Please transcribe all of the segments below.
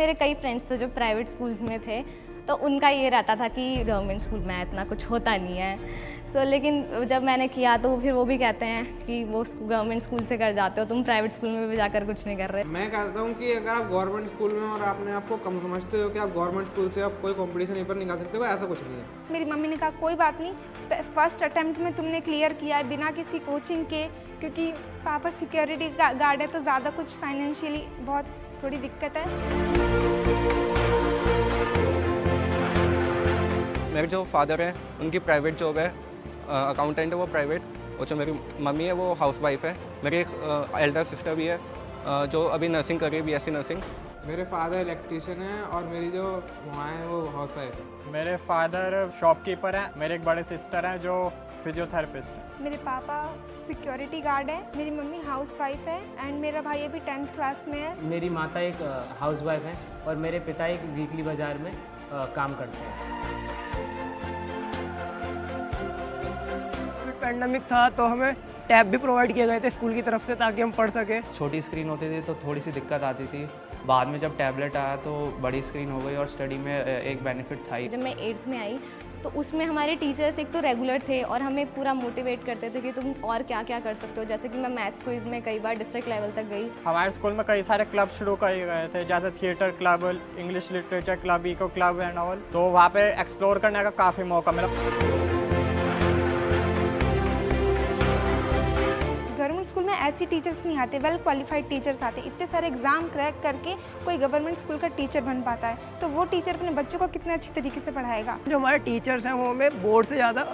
मेरे कई फ्रेंड्स थे जो प्राइवेट स्कूल्स में थे, तो उनका ये रहता था कि गवर्नमेंट स्कूल में इतना कुछ होता नहीं है। लेकिन जब मैंने किया तो फिर वो भी कहते हैं कि वो गवर्नमेंट स्कूल से कर जाते हो, तुम प्राइवेट स्कूल में भी जाकर कुछ नहीं कर रहे। मैं कहता हूँ कि अगर आप गवर्नमेंट स्कूल में और आपने आपको कम समझते हो कि आप गवर्नमेंट स्कूल से आप कोई कंपटीशन ऊपर निकाल सकते हो, ऐसा कुछ नहीं है। मेरी मम्मी ने कहा कोई बात नहीं, फर्स्ट अटेम्प्ट में तुमने क्लियर किया है बिना किसी कोचिंग के, क्योंकि पापा सिक्योरिटी गार्ड है तो ज़्यादा कुछ फाइनेंशियली बहुत थोड़ी दिक्कत है। मेरे जो फादर हैं उनकी प्राइवेट जॉब है, अकाउंटेंट है वो प्राइवेट, और जो मेरी मम्मी है वो हाउसवाइफ है। मेरी एक एल्डर सिस्टर भी है जो अभी नर्सिंग कर रही है, बीएससी नर्सिंग। मेरे फादर इलेक्ट्रीशियन हैं और मेरी जो माँ है वो हाउसवाइफ है। मेरे फादर शॉपकीपर हैं, मेरे एक बड़े सिस्टर हैं जो फिजियोथेरेपिस्ट हैं। मेरे पापा सिक्योरिटी गार्ड है, मेरी मम्मी हाउसवाइफ है एंड मेरा भाई अभी 10th क्लास में है। मेरी माता एक हाउसवाइफ है और मेरे पिता एक वीकली बाज़ार में काम करते हैं। पैंडेमिक था तो हमें टैब भी प्रोवाइड किए गए थे स्कूल की तरफ से ताकि हम पढ़ सकें। छोटी स्क्रीन होती थी तो थोड़ी सी दिक्कत आती थी, बाद में जब टैबलेट आया तो बड़ी स्क्रीन हो गई और स्टडी में एक बेनिफिट था ही। जब मैं 8th में आई तो उसमें हमारे टीचर्स एक तो रेगुलर थे और हमें पूरा मोटिवेट करते थे कि तुम और क्या क्या कर सकते हो। जैसे कि मैं मैथ्स क्विज में कई बार डिस्ट्रिक्ट लेवल तक गई। हमारे स्कूल में कई सारे क्लब शुरू किए गए थे, जैसे theatre club, English literature club, eco club and all. तो वहाँ पे एक्सप्लोर करने का काफ़ी मौका मिला। गवर्नमेंट स्कूल में ऐसी टीचर्स नहीं आते, वेल क्वालिफाइड टीचर्स आते। इतने सारे एग्जाम क्रैक करके कोई गवर्नमेंट स्कूल का टीचर बन पाता है, तो वो टीचर अपने बच्चों को कितने अच्छी तरीके से पढ़ाएगा। जो हमारे टीचर्स हैं वो हमें बोर्ड से ज़्यादा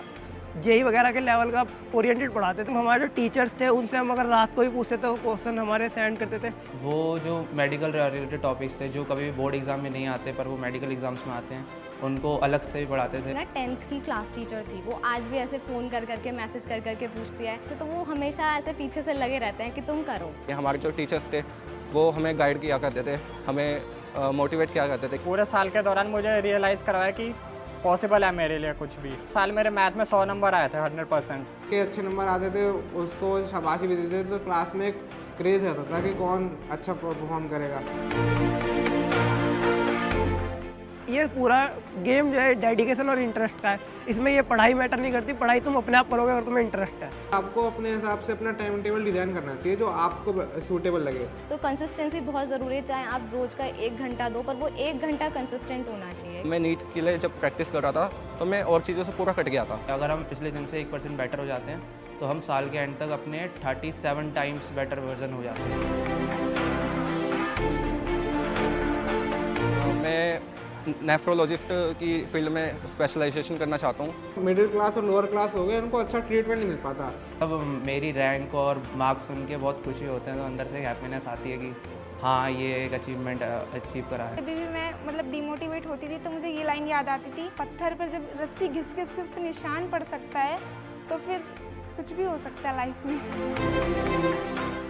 जेई वगैरह के लेवल का ओरिएंटेड पढ़ाते थे। हमारे जो टीचर्स थे उनसे हम अगर रात को भी पूछते थे वो क्वेश्चन हमारे सेंड करते थे। वो जो मेडिकल रिलेटेड टॉपिक्स थे जो कभी बोर्ड एग्जाम में नहीं आते पर वो मेडिकल एग्जाम्स में आते हैं, उनको अलग से भी पढ़ाते थे। ना 10th की क्लास टीचर थी, वो आज भी ऐसे फ़ोन कर करके मैसेज कर करके पूछती है, तो वो हमेशा ऐसे पीछे से लगे रहते हैं कि तुम करो। हमारे जो टीचर्स थे वो हमें गाइड किया करते थे, हमें मोटिवेट किया करते थे। पूरे साल के दौरान मुझे रियलाइज़ करवाया कि पॉसिबल है मेरे लिए कुछ भी। साल मेरे मैथ में 100 नंबर आए थे, 100%। के अच्छे नंबर आते थे, उसको शाबाशी भी देते थे, तो क्लास में एक क्रेज़ रहता था कि कौन अच्छा परफॉर्म करेगा। ये पूरा गेम जो है डेडिकेशन और इंटरेस्ट का है। इसमें ये पढ़ाई मैटर नहीं करती, पढ़ाई तुम अपने आप करोगे अगर तुम्हें इंटरेस्ट है। आपको अपने हिसाब से अपना टाइम टेबल डिज़ाइन करना चाहिए जो आपको सूटेबल लगे। तो कंसिस्टेंसी बहुत ज़रूरी है, चाहे आप रोज़ का 1 घंटा दो, पर वो 1 घंटा कंसिस्टेंट होना चाहिए। मैं नीट के लिए जब प्रैक्टिस कर रहा था तो मैं और चीज़ों से पूरा कट गया था। अगर हम पिछले दिन से 1% बेटर हो जाते हैं तो हम साल के एंड तक अपने 37 टाइम्स बेटर वर्जन हो जाते हैं। मैं नेफ्रोलॉजिस्ट की फील्ड में स्पेशलाइजेशन करना चाहता हूँ। मिडिल क्लास और लोअर क्लास हो गए, उनको अच्छा ट्रीटमेंट नहीं मिल पाता। अब मेरी रैंक और मार्क्स सुन के बहुत खुशी होते हैं, तो अंदर से हैप्पीनेस आती है कि हाँ ये एक अचीवमेंट अचीव करा है। अभी भी मैं मतलब डिमोटिवेट होती थी तो मुझे ये लाइन याद आती थी, पत्थर पर जब रस्सी घिस घिस के उस पर निशान पड़ सकता है तो फिर कुछ भी हो सकता है लाइफ में।